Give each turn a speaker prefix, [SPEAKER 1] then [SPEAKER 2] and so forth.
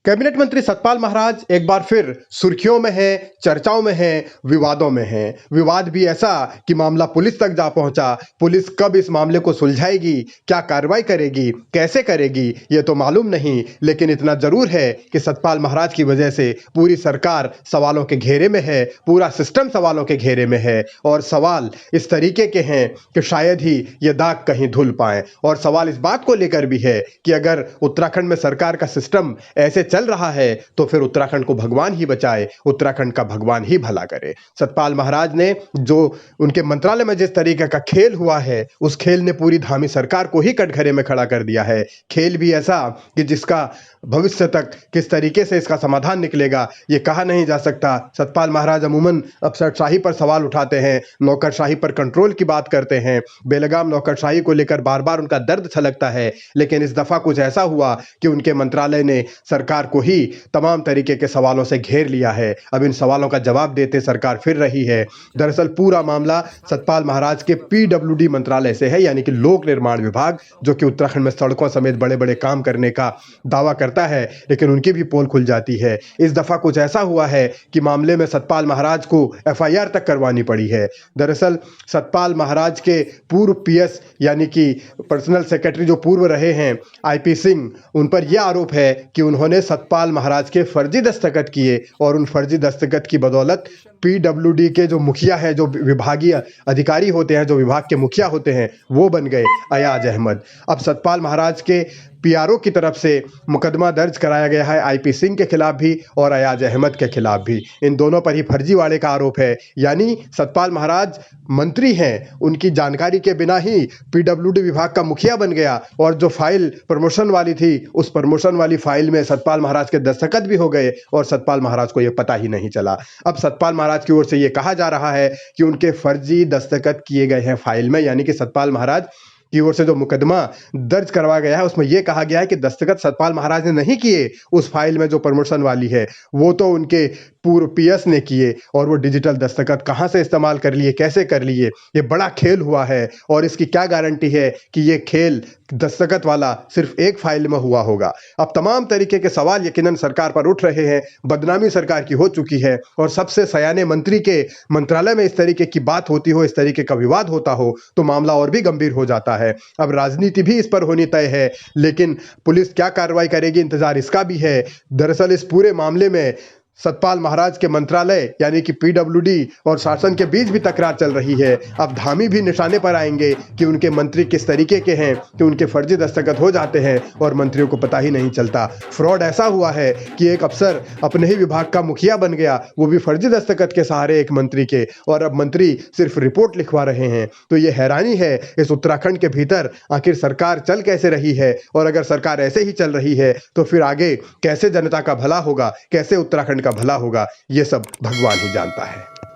[SPEAKER 1] Cabinet मंत्री सतपाल महाराज एक बार फिर सुर्खियों में हैं, चर्चाओं में हैं, विवादों में हैं। विवाद भी ऐसा कि मामला पुलिस तक जा पहुंचा। पुलिस कब इस मामले को सुलझाएगी, क्या कार्रवाई करेगी, कैसे करेगी, ये तो मालूम नहीं, लेकिन इतना जरूर है कि सतपाल महाराज की वजह से पूरी सरकार सवालों के घेरे में है, पूरा सिस्टम सवालों के घेरे में है। और सवाल इस तरीके के हैं कि शायद ही ये दाग कहीं धुल पाए। और सवाल इस बात को लेकर भी है कि अगर उत्तराखंड में सरकार का सिस्टम ऐसे चल रहा है तो फिर उत्तराखंड को भगवान ही बचाए, उत्तराखंड का भगवान ही भला करे। सतपाल महाराज ने जो उनके मंत्रालय में जिस तरीके का खेल हुआ है, उस खेल ने पूरी धामी सरकार को ही कटघरे में खड़ा कर दिया है। खेल भी ऐसा कि जिसका भविष्य तक किस तरीके से इसका समाधान निकलेगा ये कहा नहीं जा सकता। सतपाल महाराज अमूमन अफसरशाही पर सवाल उठाते हैं, नौकरशाही पर कंट्रोल की बात करते हैं, बेलगाम नौकरशाही को लेकर बार बार उनका दर्द छलकता है। लेकिन इस दफा कुछ ऐसा हुआ कि उनके मंत्रालय ने सरकार को ही तमाम तरीके के सवालों से घेर लिया है। अब इन सवालों का जवाब देते सरकार फिर रही है। दरअसल पूरा मामला सतपाल महाराज के पीडब्ल्यूडी मंत्रालय से है, यानी कि लोक निर्माण विभाग, जो कि उत्तराखंड में सड़कों समेत बड़े बड़े काम करने का दावा करता है, लेकिन उनकी भी पोल खुल जाती है। इस दफा कुछ ऐसा हुआ है कि मामले में सतपाल महाराज को एफआईआर तक करवानी पड़ी है। दरअसल सतपाल महाराज के पूर्व पीएस यानी कि पर्सनल सेक्रेटरी जो पूर्व रहे हैं आईपी सिंह, उन पर यह आरोप है कि उन्होंने सतपाल महाराज के फर्जी दस्तखत किए और उन फर्जी दस्तखत की बदौलत पीडब्ल्यूडी के जो मुखिया है, जो विभागीय अधिकारी होते हैं, जो विभाग के मुखिया होते हैं, वो बन गए अयाज अहमद। अब सतपाल महाराज के पीआरओ की तरफ से मुकदमा दर्ज कराया गया है आईपी सिंह के खिलाफ भी और अयाज अहमद के खिलाफ भी। इन दोनों पर ही फर्जीवाड़े का आरोप है, यानी सतपाल महाराज मंत्री हैं, उनकी जानकारी के बिना ही पीडब्ल्यूडी विभाग का मुखिया बन गया और जो फाइल प्रमोशन वाली थी, उस प्रमोशन वाली फाइल में सतपाल महाराज के दस्तखत भी हो गए और सतपाल महाराज को यह पता ही नहीं चला। अब सतपाल महाराज की ओर से यह कहा जा रहा है कि उनके फर्जी दस्तखत किए गए हैं फाइल में, यानी कि सतपाल महाराज की ओर से जो मुकदमा दर्ज करवाया गया है उसमें यह कहा गया है कि दस्तखत सतपाल महाराज ने नहीं किए। उस फाइल में जो प्रमोशन वाली है वो तो उनके पूर्व पीएस ने किए, और वो डिजिटल दस्तखत कहां से इस्तेमाल कर लिए, कैसे कर लिए, ये बड़ा खेल हुआ है। और इसकी क्या गारंटी है कि ये खेल दस्तखत वाला सिर्फ एक फाइल में हुआ होगा। अब तमाम तरीके के सवाल यकीनन सरकार पर उठ रहे हैं। बदनामी सरकार की हो चुकी है और सबसे सयाने मंत्री के मंत्रालय में इस तरीके की बात होती हो, इस तरीके का विवाद होता हो तो मामला और भी गंभीर हो जाता है। अब राजनीति भी इस पर होनी तय है, लेकिन पुलिस क्या कार्रवाई करेगी इंतजार इसका भी है। दरअसल इस पूरे मामले में सतपाल महाराज के मंत्रालय यानी कि पीडब्ल्यूडी और शासन के बीच भी तकरार चल रही है। अब धामी भी निशाने पर आएंगे कि उनके मंत्री किस तरीके के हैं कि उनके फर्जी दस्तखत हो जाते हैं और मंत्रियों को पता ही नहीं चलता। फ्रॉड ऐसा हुआ है कि एक अफसर अपने ही विभाग का मुखिया बन गया, वो भी फर्जी दस्तखत के सहारे एक मंत्री के, और अब मंत्री सिर्फ रिपोर्ट लिखवा रहे हैं। तो ये हैरानी है इस उत्तराखंड के भीतर आखिर सरकार चल कैसे रही है, और अगर सरकार ऐसे ही चल रही है तो फिर आगे कैसे जनता का भला होगा, कैसे उत्तराखंड का भला होगा, ये सब भगवान ही जानता है।